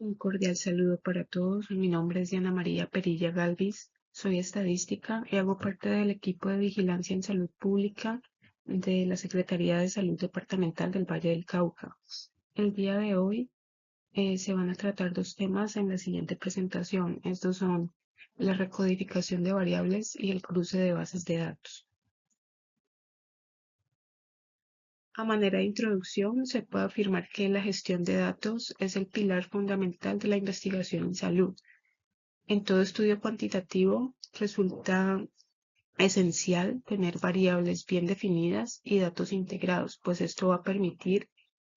Un cordial saludo para todos. Mi nombre es Diana María Perilla Galvis. Soy estadística y hago parte del equipo de vigilancia en salud pública de la Secretaría de Salud Departamental del Valle del Cauca. El día de hoy se van a tratar dos temas en la siguiente presentación. Estos son la recodificación de variables y el cruce de bases de datos. A manera de introducción, se puede afirmar que la gestión de datos es el pilar fundamental de la investigación en salud. En todo estudio cuantitativo resulta esencial tener variables bien definidas y datos integrados, pues esto va a permitir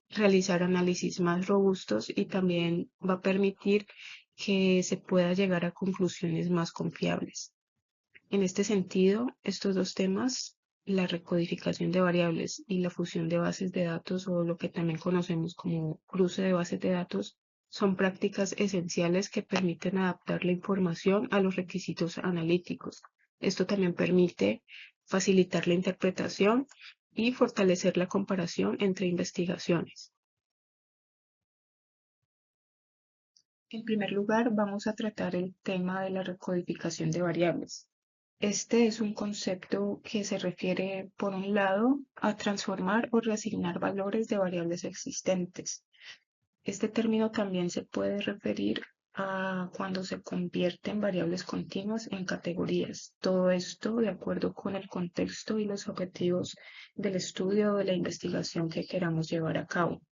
realizar análisis más robustos y también va a permitir que se pueda llegar a conclusiones más confiables. En este sentido, estos dos temas, la recodificación de variables y la fusión de bases de datos, o lo que también conocemos como cruce de bases de datos, son prácticas esenciales que permiten adaptar la información a los requisitos analíticos. Esto también permite facilitar la interpretación y fortalecer la comparación entre investigaciones. En primer lugar, vamos a tratar el tema de la recodificación de variables. Este es un concepto que se refiere, por un lado, a transformar o reasignar valores de variables existentes. Este término también se puede referir a cuando se convierten variables continuas en categorías. Todo esto de acuerdo con el contexto y los objetivos del estudio o de la investigación que queramos llevar a cabo.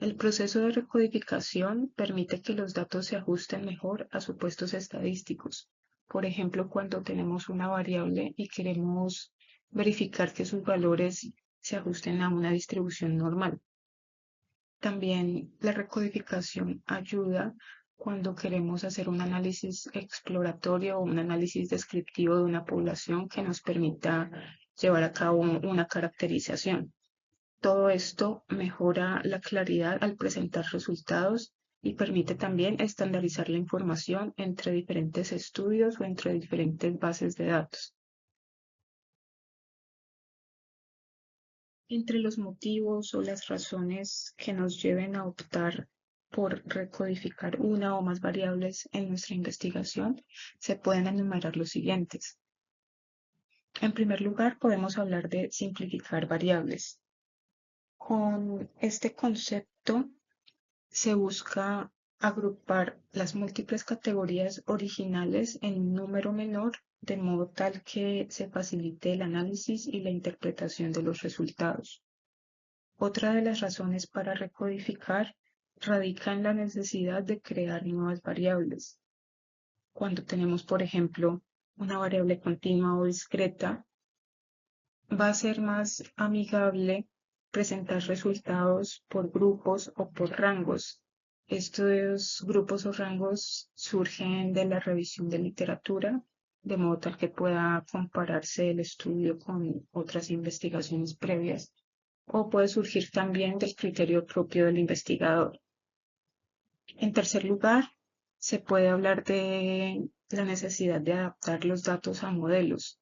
El proceso de recodificación permite que los datos se ajusten mejor a supuestos estadísticos. Por ejemplo, cuando tenemos una variable y queremos verificar que sus valores se ajusten a una distribución normal. También la recodificación ayuda cuando queremos hacer un análisis exploratorio o un análisis descriptivo de una población que nos permita llevar a cabo una caracterización. Todo esto mejora la claridad al presentar resultados y permite también estandarizar la información entre diferentes estudios o entre diferentes bases de datos. Entre los motivos o las razones que nos lleven a optar por recodificar una o más variables en nuestra investigación, se pueden enumerar los siguientes. En primer lugar, podemos hablar de simplificar variables. Con este concepto se busca agrupar las múltiples categorías originales en un número menor, de modo tal que se facilite el análisis y la interpretación de los resultados. Otra de las razones para recodificar radica en la necesidad de crear nuevas variables. Cuando tenemos, por ejemplo, una variable continua o discreta, va a ser más amigable presentar resultados por grupos o por rangos. Estos grupos o rangos surgen de la revisión de literatura, de modo tal que pueda compararse el estudio con otras investigaciones previas, o puede surgir también del criterio propio del investigador. En tercer lugar, se puede hablar de la necesidad de adaptar los datos a modelos.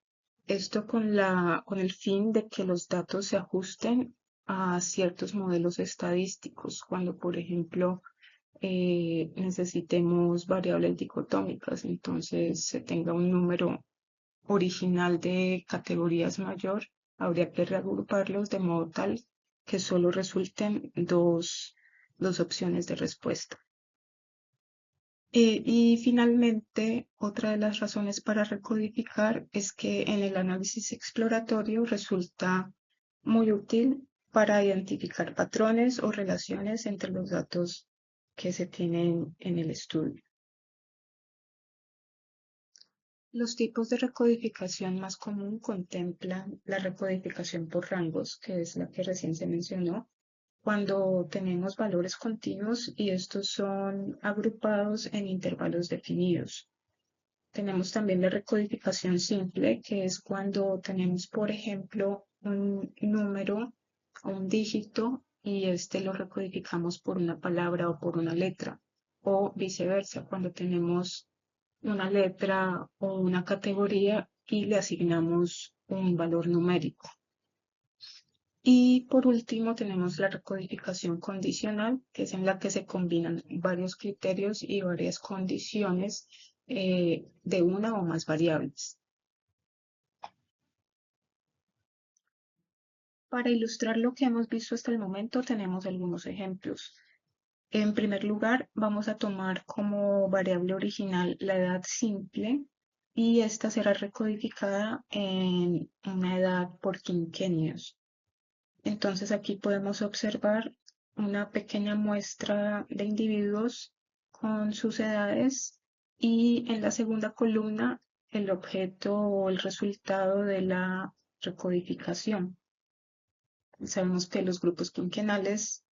Esto con el fin de que los datos se ajusten a ciertos modelos estadísticos, cuando, por ejemplo, necesitemos variables dicotómicas, entonces se tenga un número original de categorías mayor, habría que reagruparlos de modo tal que solo resulten dos opciones de respuesta. Y finalmente, otra de las razones para recodificar es que en el análisis exploratorio resulta muy útil para identificar patrones o relaciones entre los datos que se tienen en el estudio. Los tipos de recodificación más común contemplan la recodificación por rangos, que es la que recién se mencionó, cuando tenemos valores continuos y estos son agrupados en intervalos definidos. Tenemos también la recodificación simple, que es cuando tenemos, por ejemplo, un número o un dígito y este lo recodificamos por una palabra o por una letra, o viceversa, cuando tenemos una letra o una categoría y le asignamos un valor numérico. Y por último tenemos la recodificación condicional, que es en la que se combinan varios criterios y varias condiciones de una o más variables. Para ilustrar lo que hemos visto hasta el momento, tenemos algunos ejemplos. En primer lugar, vamos a tomar como variable original la edad simple y esta será recodificada en una edad por quinquenios. Entonces aquí podemos observar una pequeña muestra de individuos con sus edades y en la segunda columna el objeto o el resultado de la recodificación. Sabemos que los grupos quinquenales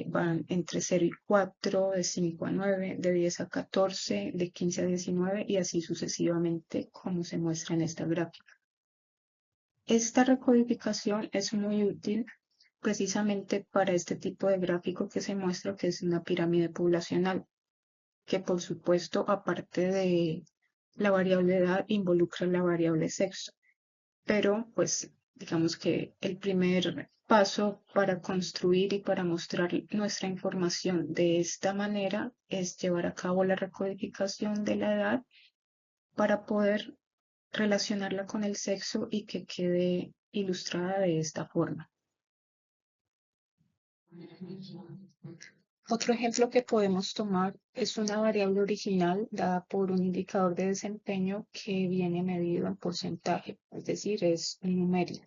van entre 0 y 4, de 5 a 9, de 10 a 14, de 15 a 19 y así sucesivamente como se muestra en esta gráfica. Esta recodificación es muy útil precisamente para este tipo de gráfico que se muestra que es una pirámide poblacional, que por supuesto, aparte de la variable edad, involucra la variable sexo. Pero pues digamos que el primer paso para construir y para mostrar nuestra información de esta manera es llevar a cabo la recodificación de la edad para poder relacionarla con el sexo y que quede ilustrada de esta forma. Otro ejemplo que podemos tomar es una variable original dada por un indicador de desempeño que viene medido en porcentaje, es decir, es un numérico.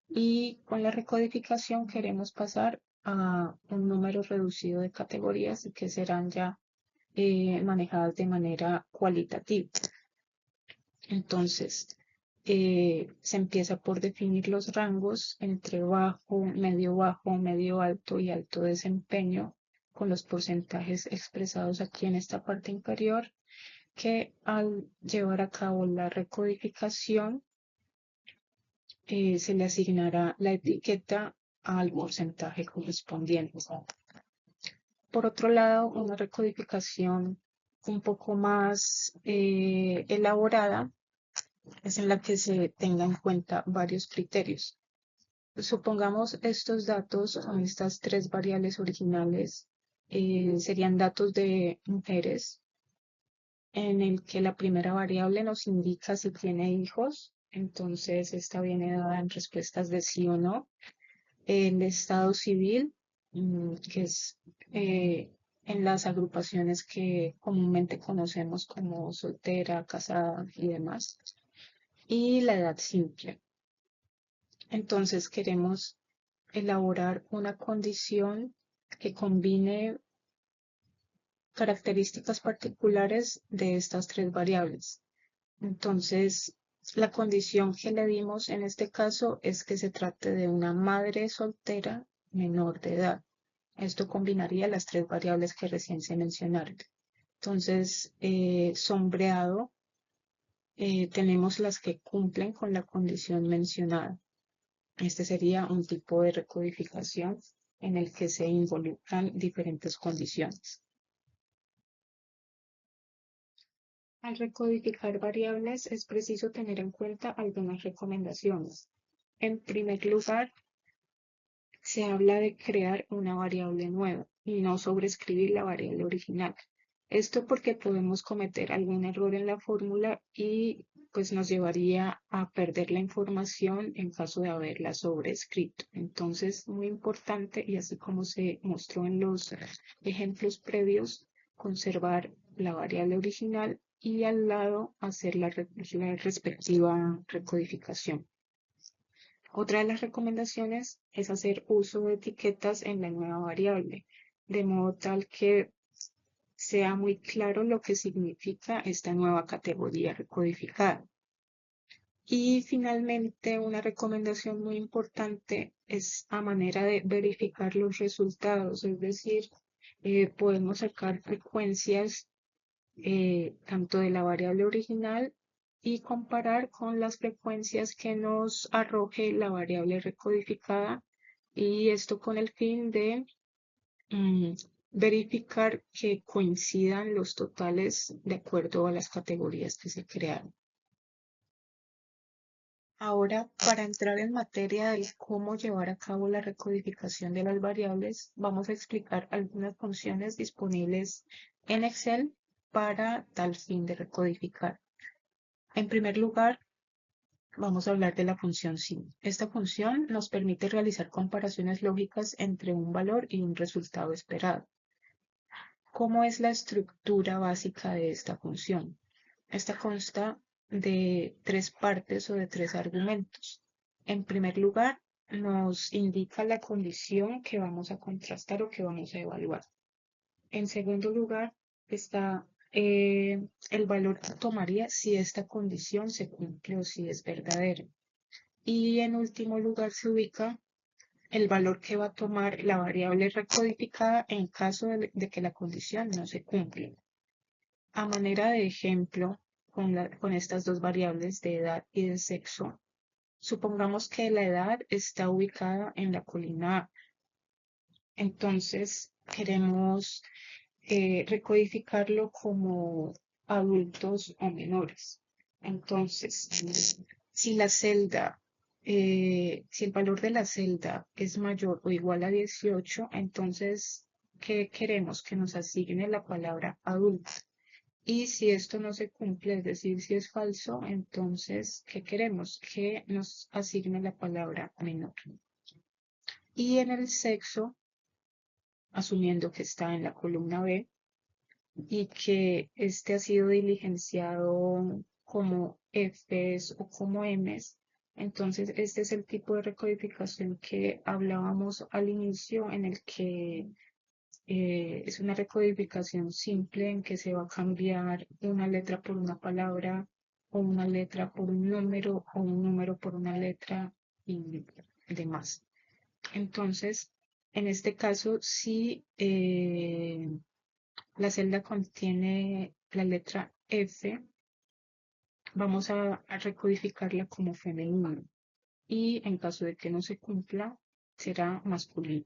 Y con la recodificación queremos pasar a un número reducido de categorías que serán ya manejadas de manera cualitativa. Entonces, se empieza por definir los rangos entre bajo, medio alto y alto desempeño, con los porcentajes expresados aquí en esta parte inferior, que al llevar a cabo la recodificación se le asignará la etiqueta al porcentaje correspondiente. Por otro lado, una recodificación un poco más elaborada es en la que se tenga en cuenta varios criterios. Supongamos estos datos con estas tres variables originales serían datos de mujeres, en el que la primera variable nos indica si tiene hijos, entonces esta viene dada en respuestas de sí o no. El estado civil, que es en las agrupaciones que comúnmente conocemos como soltera, casada y demás, y la edad simple. Entonces queremos elaborar una condición que combine características particulares de estas tres variables. Entonces, la condición que le dimos en este caso es que se trate de una madre soltera menor de edad. Esto combinaría las tres variables que recién se mencionaron. Entonces, sombreado, tenemos las que cumplen con la condición mencionada. Este sería un tipo de recodificación en el que se involucran diferentes condiciones. Al recodificar variables es preciso tener en cuenta algunas recomendaciones. En primer lugar, se habla de crear una variable nueva y no sobreescribir la variable original. Esto porque podemos cometer algún error en la fórmula y pues nos llevaría a perder la información en caso de haberla sobreescrito. Entonces, muy importante, y así como se mostró en los ejemplos previos, conservar la variable original y al lado hacer la respectiva recodificación. Otra de las recomendaciones es hacer uso de etiquetas en la nueva variable, de modo tal que sea muy claro lo que significa esta nueva categoría recodificada. Y finalmente, una recomendación muy importante es a manera de verificar los resultados, es decir, podemos sacar frecuencias tanto de la variable original y comparar con las frecuencias que nos arroje la variable recodificada, y esto con el fin de verificar que coincidan los totales de acuerdo a las categorías que se crearon. Ahora, para entrar en materia del cómo llevar a cabo la recodificación de las variables, vamos a explicar algunas funciones disponibles en Excel para tal fin de recodificar. En primer lugar, vamos a hablar de la función SIM. Esta función nos permite realizar comparaciones lógicas entre un valor y un resultado esperado. ¿Cómo es la estructura básica de esta función? Esta consta de tres partes o de tres argumentos. En primer lugar, nos indica la condición que vamos a contrastar o que vamos a evaluar. En segundo lugar, está el valor que tomaría si esta condición se cumple o si es verdadera. Y en último lugar se ubica el valor que va a tomar la variable recodificada en caso de que la condición no se cumpla. A manera de ejemplo, con estas dos variables de edad y de sexo, supongamos que la edad está ubicada en la columna A. Entonces, queremos recodificarlo como adultos o menores. Entonces, si la celda, si el valor de la celda es mayor o igual a 18, entonces, ¿qué queremos? Que nos asigne la palabra adulto. Y si esto no se cumple, es decir, si es falso, entonces, ¿qué queremos? Que nos asigne la palabra menor. Y en el sexo, asumiendo que está en la columna B, y que este ha sido diligenciado como Fs o como Ms, entonces este es el tipo de recodificación que hablábamos al inicio, en el que es una recodificación simple en que se va a cambiar una letra por una palabra o una letra por un número o un número por una letra y demás. Entonces, en este caso, si la celda contiene la letra F, vamos a recodificarla como femenino y en caso de que no se cumpla, será masculino.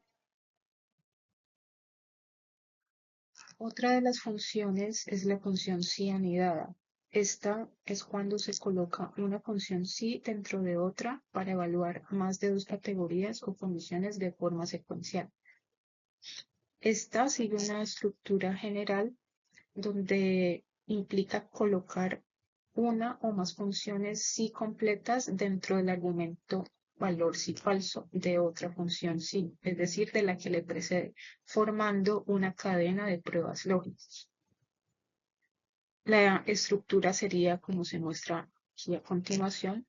Otra de las funciones es la función si anidada. Esta es cuando se coloca una función si dentro de otra para evaluar más de dos categorías o condiciones de forma secuencial. Esta sigue una estructura general donde implica colocar una o más funciones si completas dentro del argumento valor si falso de otra función si, es decir, de la que le precede, formando una cadena de pruebas lógicas. La estructura sería como se muestra aquí a continuación,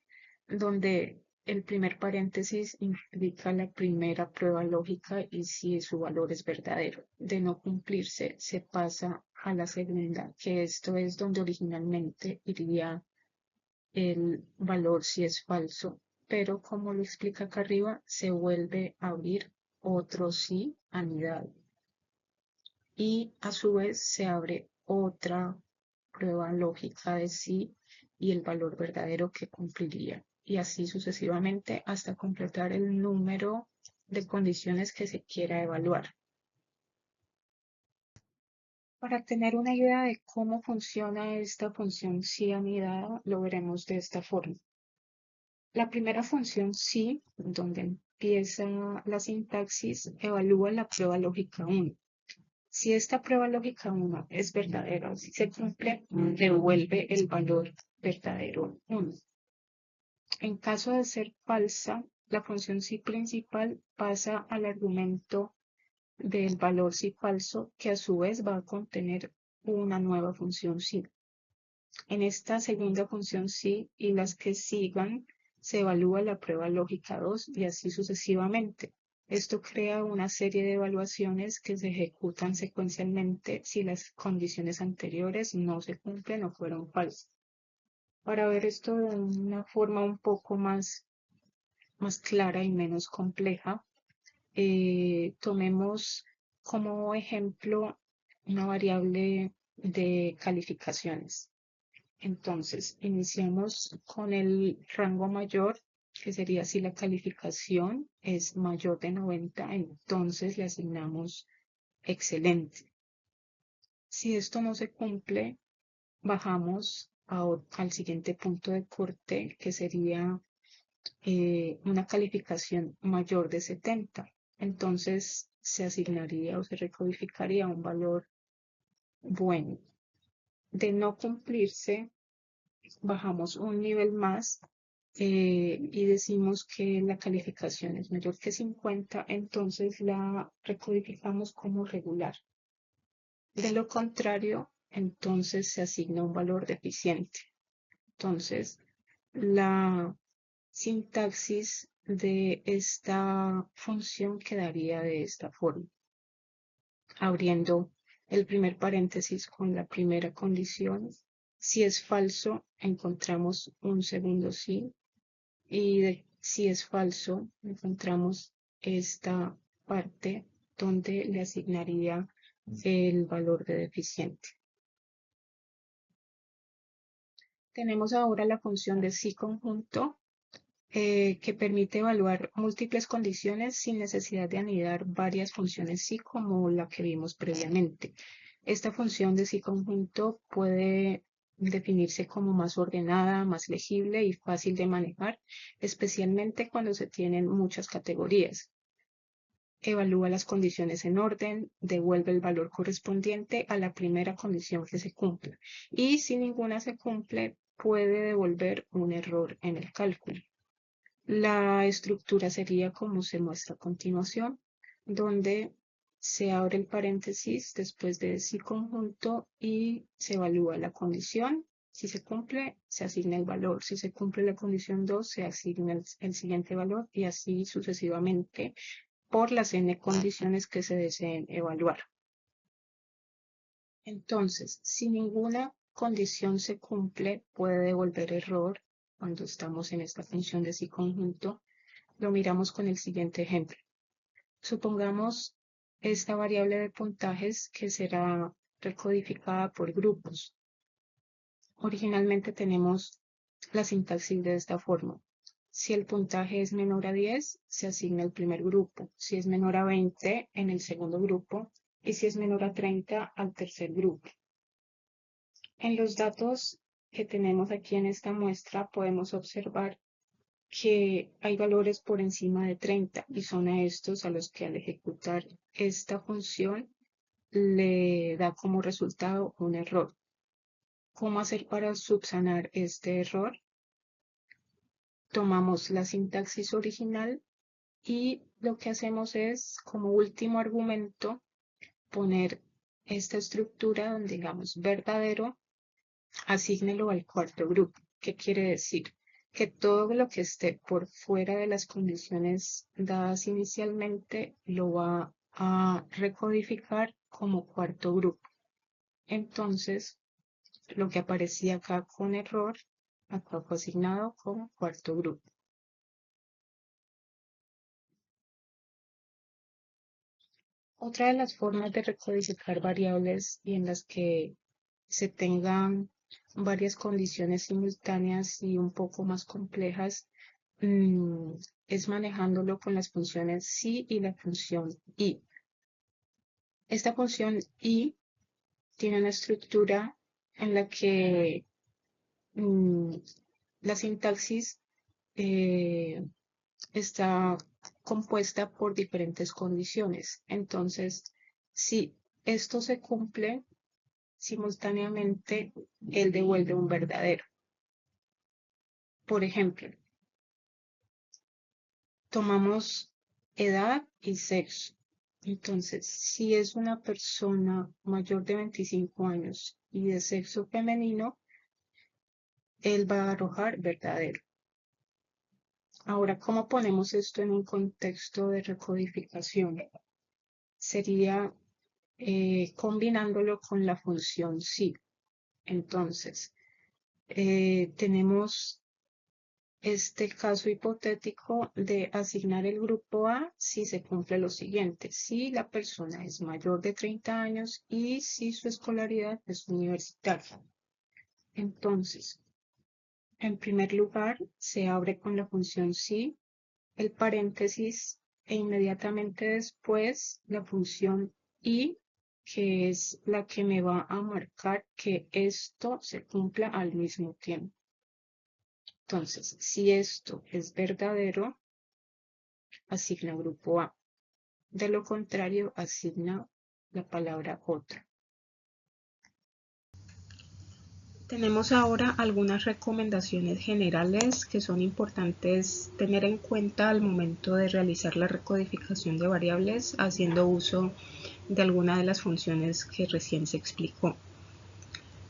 donde el primer paréntesis indica la primera prueba lógica y si su valor es verdadero. De no cumplirse, se pasa a la segunda, que esto es donde originalmente iría el valor si es falso, pero como lo explica acá arriba, se vuelve a abrir otro si anidado. Y a su vez se abre otra prueba lógica de sí y el valor verdadero que cumpliría. Y así sucesivamente hasta completar el número de condiciones que se quiera evaluar. Para tener una idea de cómo funciona esta función si anidada, lo veremos de esta forma. La primera función si, donde empieza la sintaxis, evalúa la prueba lógica 1. Si esta prueba lógica 1 es verdadera, si se cumple, devuelve el valor verdadero 1. En caso de ser falsa, la función si principal pasa al argumento del valor si falso, que a su vez va a contener una nueva función si. En esta segunda función si y las que sigan, se evalúa la prueba lógica 2 y así sucesivamente. Esto crea una serie de evaluaciones que se ejecutan secuencialmente si las condiciones anteriores no se cumplen o fueron falsas. Para ver esto de una forma un poco más clara y menos compleja, tomemos como ejemplo una variable de calificaciones. Entonces, iniciamos con el rango mayor, que sería si la calificación es mayor de 90, entonces le asignamos excelente. Si esto no se cumple, bajamos al siguiente punto de corte, que sería una calificación mayor de 70. Entonces se asignaría o se recodificaría un valor bueno. De no cumplirse, bajamos un nivel más y decimos que la calificación es mayor que 50, entonces la recodificamos como regular. De lo contrario, entonces se asigna un valor deficiente. Entonces, la sintaxis de esta función quedaría de esta forma. Abriendo el primer paréntesis con la primera condición. Si es falso, encontramos un segundo sí. Y si es falso, encontramos esta parte donde le asignaría el valor de deficiente. Tenemos ahora la función de sí conjunto que permite evaluar múltiples condiciones sin necesidad de anidar varias funciones sí como la que vimos previamente. Esta función de sí conjunto puede definirse como más ordenada, más legible y fácil de manejar, especialmente cuando se tienen muchas categorías. Evalúa las condiciones en orden, devuelve el valor correspondiente a la primera condición que se cumpla y si ninguna se cumple puede devolver un error en el cálculo. La estructura sería como se muestra a continuación, donde se abre el paréntesis después de sí conjunto y se evalúa la condición. Si se cumple, se asigna el valor. Si se cumple la condición 2, se asigna el siguiente valor y así sucesivamente por las n condiciones que se deseen evaluar. Entonces, si ninguna condición se cumple, puede devolver error cuando estamos en esta función de sí conjunto. Lo miramos con el siguiente ejemplo. Supongamos esta variable de puntajes que será recodificada por grupos. Originalmente tenemos la sintaxis de esta forma. Si el puntaje es menor a 10, se asigna el primer grupo. Si es menor a 20, en el segundo grupo. Y si es menor a 30, al tercer grupo. En los datos que tenemos aquí en esta muestra podemos observar que hay valores por encima de 30 y son a estos a los que al ejecutar esta función le da como resultado un error. ¿Cómo hacer para subsanar este error? Tomamos la sintaxis original y lo que hacemos es, como último argumento, poner esta estructura donde digamos verdadero, asígnelo al cuarto grupo. ¿Qué quiere decir? Que todo lo que esté por fuera de las condiciones dadas inicialmente lo va a recodificar como cuarto grupo. Entonces, lo que aparecía acá con error, acá fue asignado como cuarto grupo. Otra de las formas de recodificar variables y en las que se tengan varias condiciones simultáneas y un poco más complejas es manejándolo con las funciones sí y la función y. Esta función y tiene una estructura en la que la sintaxis está compuesta por diferentes condiciones. Entonces, si esto se cumple, simultáneamente él devuelve un verdadero. Por ejemplo, tomamos edad y sexo. Entonces, si es una persona mayor de 25 años y de sexo femenino, él va a arrojar verdadero. Ahora, ¿cómo ponemos esto en un contexto de recodificación? Sería combinándolo con la función sí. Entonces, tenemos este caso hipotético de asignar el grupo A si se cumple lo siguiente: si la persona es mayor de 30 años y si su escolaridad es universitaria. Entonces, en primer lugar, se abre con la función sí, el paréntesis e inmediatamente después la función y, que es la que me va a marcar que esto se cumpla al mismo tiempo. Entonces, si esto es verdadero, asigna grupo A. De lo contrario, asigna la palabra otro. Tenemos ahora algunas recomendaciones generales que son importantes tener en cuenta al momento de realizar la recodificación de variables haciendo uso de alguna de las funciones que recién se explicó.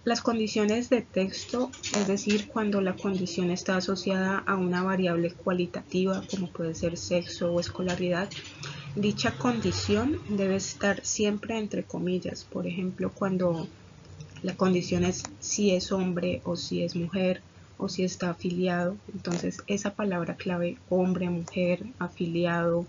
Las condiciones de texto, es decir, cuando la condición está asociada a una variable cualitativa como puede ser sexo o escolaridad, dicha condición debe estar siempre entre comillas. Por ejemplo, cuando la condición es si es hombre o si es mujer o si está afiliado. Entonces esa palabra clave hombre, mujer, afiliado,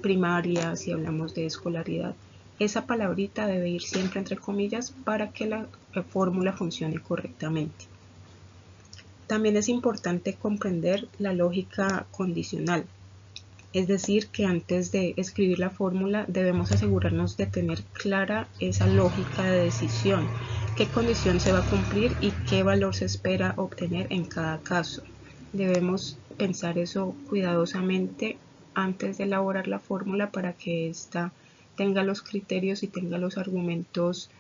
primaria, si hablamos de escolaridad, esa palabrita debe ir siempre entre comillas para que la fórmula funcione correctamente. También es importante comprender la lógica condicional. Es decir, que antes de escribir la fórmula debemos asegurarnos de tener clara esa lógica de decisión, qué condición se va a cumplir y qué valor se espera obtener en cada caso. Debemos pensar eso cuidadosamente antes de elaborar la fórmula para que ésta tenga los criterios y tenga los argumentos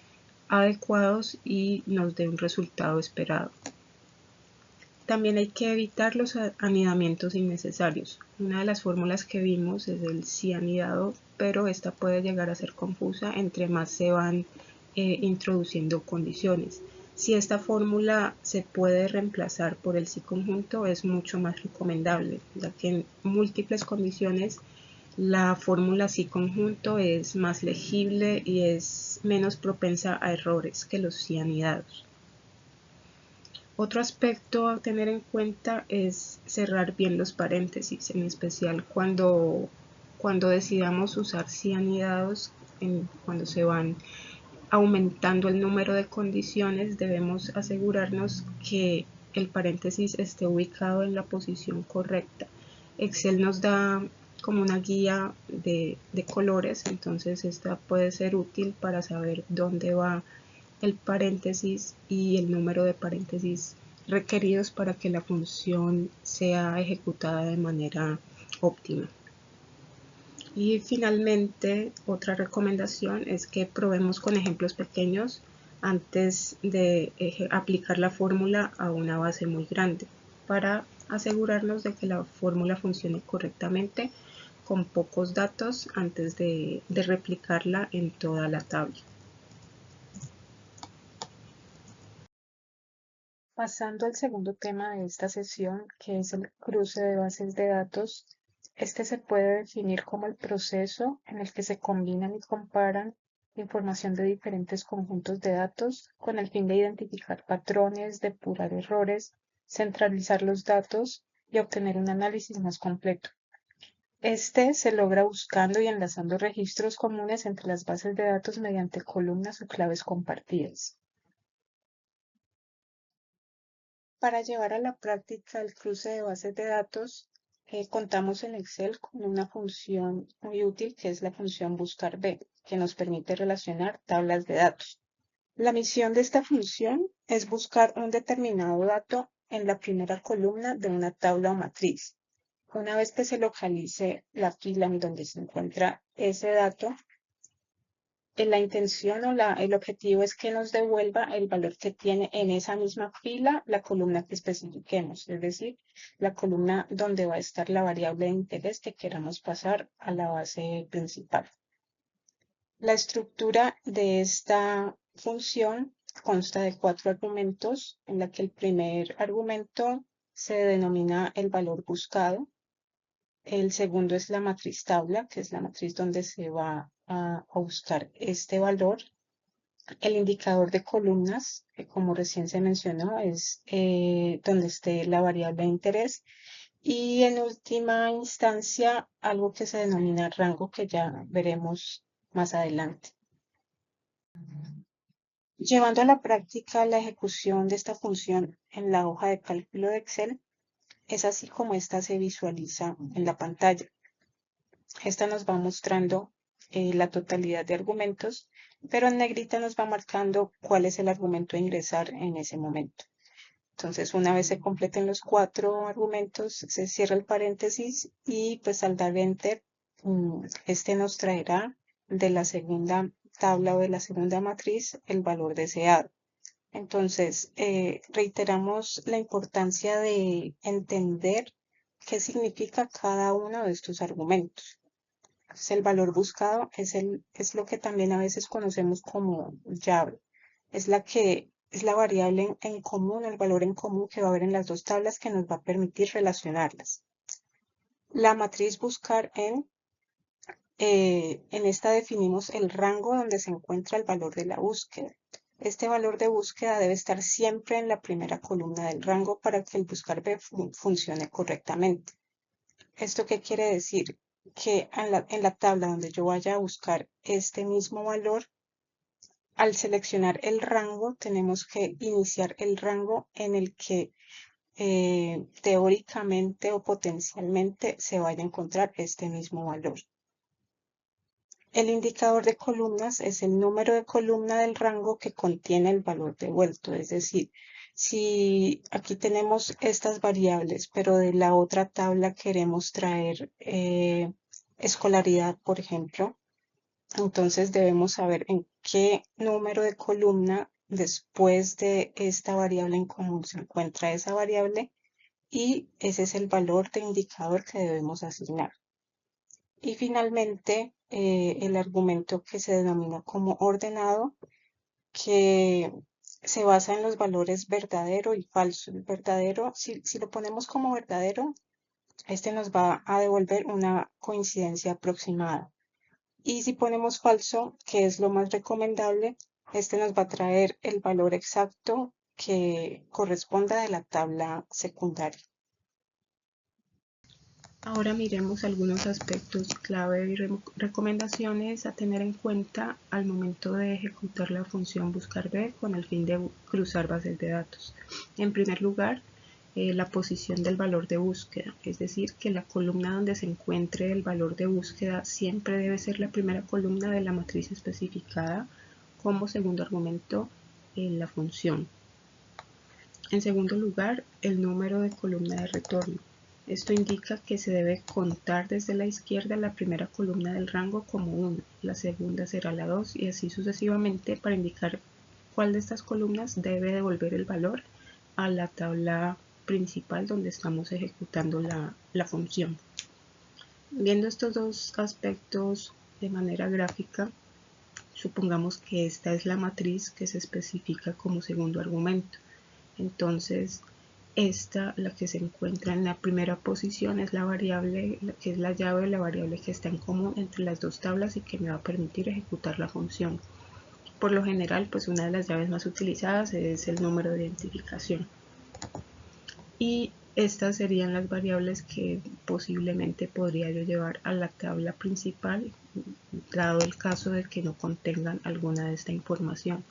adecuados y nos dé un resultado esperado. También hay que evitar los anidamientos innecesarios. Una de las fórmulas que vimos es el si anidado, pero esta puede llegar a ser confusa entre más se van introduciendo condiciones. Si esta fórmula se puede reemplazar por el si conjunto, es mucho más recomendable, ya que en múltiples condiciones la fórmula si conjunto es más legible y es menos propensa a errores que los si anidados. Otro aspecto a tener en cuenta es cerrar bien los paréntesis, en especial cuando decidamos usar si anidados, cuando se van aumentando el número de condiciones, debemos asegurarnos que el paréntesis esté ubicado en la posición correcta. Excel nos da como una guía de colores, entonces esta puede ser útil para saber dónde va el paréntesis y el número de paréntesis requeridos para que la función sea ejecutada de manera óptima. Y finalmente, otra recomendación es que probemos con ejemplos pequeños antes de aplicar la fórmula a una base muy grande para asegurarnos de que la fórmula funcione correctamente con pocos datos antes de replicarla en toda la tabla. Pasando al segundo tema de esta sesión, que es el cruce de bases de datos, este se puede definir como el proceso en el que se combinan y comparan información de diferentes conjuntos de datos con el fin de identificar patrones, depurar errores, centralizar los datos y obtener un análisis más completo. Este se logra buscando y enlazando registros comunes entre las bases de datos mediante columnas o claves compartidas. Para llevar a la práctica el cruce de bases de datos, contamos en Excel con una función muy útil que es la función buscar B, que nos permite relacionar tablas de datos. La misión de esta función es buscar un determinado dato en la primera columna de una tabla o matriz. Una vez que se localice la fila en donde se encuentra ese dato, la intención o el objetivo es que nos devuelva el valor que tiene en esa misma fila la columna que especifiquemos, es decir, la columna donde va a estar la variable de interés que queramos pasar a la base principal. La estructura de esta función consta de 4 argumentos, en la que el primer argumento se denomina el valor buscado. El segundo es la matriz tabla, que es la matriz donde se va a buscar este valor. El indicador de columnas, que como recién se mencionó, es donde esté la variable de interés. Y en última instancia, algo que se denomina rango, que ya veremos más adelante. Llevando a la práctica la ejecución de esta función en la hoja de cálculo de Excel, es así como esta se visualiza en la pantalla. Esta nos va mostrando la totalidad de argumentos, pero en negrita nos va marcando cuál es el argumento a ingresar en ese momento. Entonces, una vez se completen los 4 argumentos, se cierra el paréntesis y pues al dar Enter, este nos traerá de la segunda tabla o de la segunda matriz el valor deseado. Entonces, reiteramos la importancia de entender qué significa cada uno de estos argumentos. Entonces, el valor buscado es lo que también a veces conocemos como llave. Es la variable en común, el valor en común que va a haber en las dos tablas que nos va a permitir relacionarlas. La matriz buscar en esta definimos el rango donde se encuentra el valor de la búsqueda. Este valor de búsqueda debe estar siempre en la primera columna del rango para que el buscar B funcione correctamente. ¿Esto qué quiere decir? Que en la tabla donde yo vaya a buscar este mismo valor, al seleccionar el rango, tenemos que iniciar el rango en el que teóricamente o potencialmente se vaya a encontrar este mismo valor. El indicador de columnas es el número de columna del rango que contiene el valor devuelto. Es decir, si aquí tenemos estas variables, pero de la otra tabla queremos traer escolaridad, por ejemplo, entonces debemos saber en qué número de columna después de esta variable en común se encuentra esa variable y ese es el valor de indicador que debemos asignar. Y finalmente, el argumento que se denomina como ordenado, que se basa en los valores verdadero y falso. El verdadero, si lo ponemos como verdadero, este nos va a devolver una coincidencia aproximada. Y si ponemos falso, que es lo más recomendable, este nos va a traer el valor exacto que corresponda de la tabla secundaria. Ahora miremos algunos aspectos clave y recomendaciones a tener en cuenta al momento de ejecutar la función buscar B con el fin de cruzar bases de datos. En primer lugar, la posición del valor de búsqueda, es decir, que la columna donde se encuentre el valor de búsqueda siempre debe ser la primera columna de la matriz especificada como segundo argumento en la función. En segundo lugar, el número de columna de retorno. Esto indica que se debe contar desde la izquierda la primera columna del rango como 1, la segunda será la 2 y así sucesivamente para indicar cuál de estas columnas debe devolver el valor a la tabla principal donde estamos ejecutando la función. Viendo estos dos aspectos de manera gráfica, supongamos que esta es la matriz que se especifica como segundo argumento. Entonces, esta, la que se encuentra en la primera posición, es la variable, que es la llave de la variable que está en común entre las dos tablas y que me va a permitir ejecutar la función. Por lo general, pues una de las llaves más utilizadas es el número de identificación. Y estas serían las variables que posiblemente podría yo llevar a la tabla principal, dado el caso de que no contengan alguna de esta información.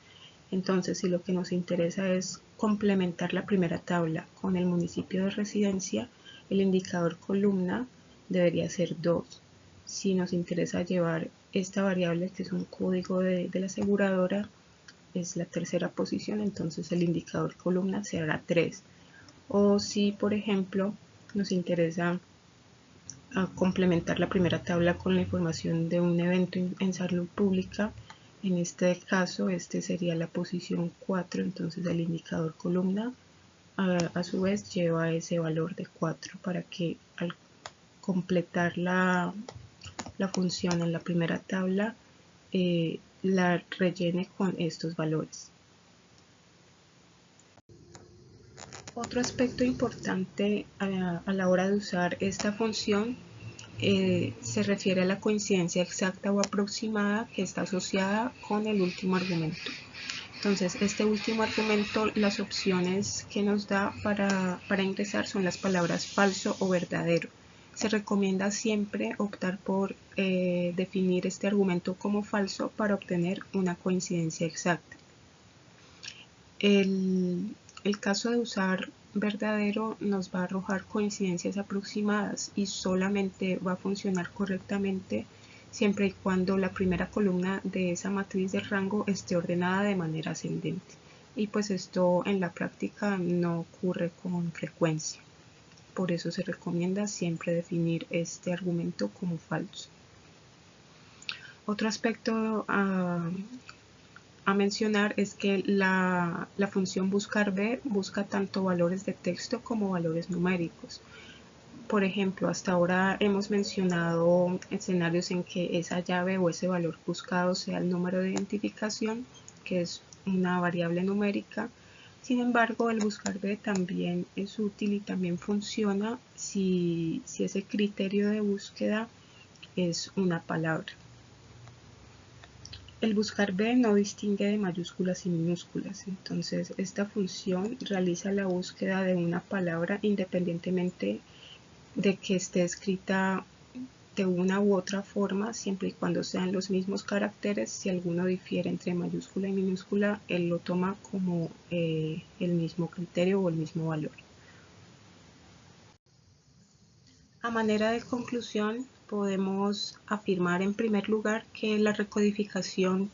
Entonces, si lo que nos interesa es complementar la primera tabla con el municipio de residencia, el indicador columna debería ser 2. Si nos interesa llevar esta variable, que es un código de la aseguradora, es la tercera posición, entonces el indicador columna será 3. O si, por ejemplo, nos interesa complementar la primera tabla con la información de un evento en salud pública, en este caso, este sería la posición 4, entonces el indicador columna a su vez lleva ese valor de 4 para que al completar la función en la primera tabla la rellene con estos valores. Otro aspecto importante a la hora de usar esta función se refiere a la coincidencia exacta o aproximada que está asociada con el último argumento. Entonces, este último argumento, las opciones que nos da para ingresar son las palabras falso o verdadero. Se recomienda siempre optar por definir este argumento como falso para obtener una coincidencia exacta. El caso de usar verdadero nos va a arrojar coincidencias aproximadas y solamente va a funcionar correctamente siempre y cuando la primera columna de esa matriz de rango esté ordenada de manera ascendente. y pues esto en la práctica no ocurre con frecuencia. Por eso se recomienda siempre definir este argumento como falso. Otro aspecto a mencionar es que la función buscar B busca tanto valores de texto como valores numéricos. Por ejemplo, hasta ahora hemos mencionado escenarios en que esa llave o ese valor buscado sea el número de identificación, que es una variable numérica. Sin embargo, el buscar B también es útil y también funciona si ese criterio de búsqueda es una palabra. El buscar B no distingue de mayúsculas y minúsculas, entonces esta función realiza la búsqueda de una palabra independientemente de que esté escrita de una u otra forma, siempre y cuando sean los mismos caracteres. Si alguno difiere entre mayúscula y minúscula, él lo toma como el mismo criterio o el mismo valor. A manera de conclusión, podemos afirmar en primer lugar que la recodificación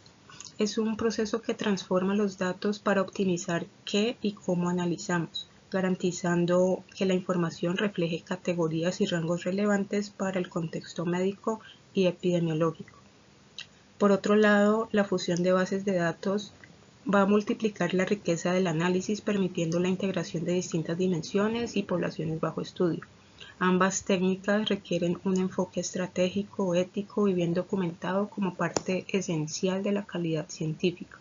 es un proceso que transforma los datos para optimizar qué y cómo analizamos, garantizando que la información refleje categorías y rangos relevantes para el contexto médico y epidemiológico. Por otro lado, la fusión de bases de datos va a multiplicar la riqueza del análisis, permitiendo la integración de distintas dimensiones y poblaciones bajo estudio. Ambas técnicas requieren un enfoque estratégico, ético y bien documentado como parte esencial de la calidad científica.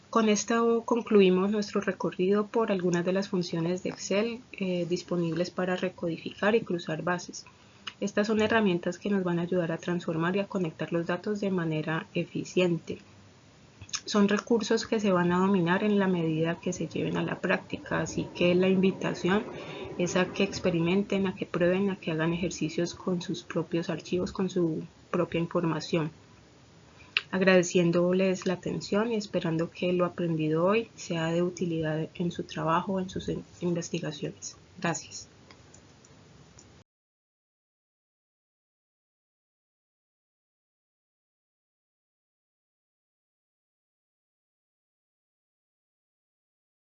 Con esto concluimos nuestro recorrido por algunas de las funciones de Excel disponibles para recodificar y cruzar bases. Estas son herramientas que nos van a ayudar a transformar y a conectar los datos de manera eficiente. Son recursos que se van a dominar en la medida que se lleven a la práctica, así que la invitación es a que experimenten, a que prueben, a que hagan ejercicios con sus propios archivos, con su propia información. Agradeciéndoles la atención y esperando que lo aprendido hoy sea de utilidad en su trabajo, en sus investigaciones. Gracias.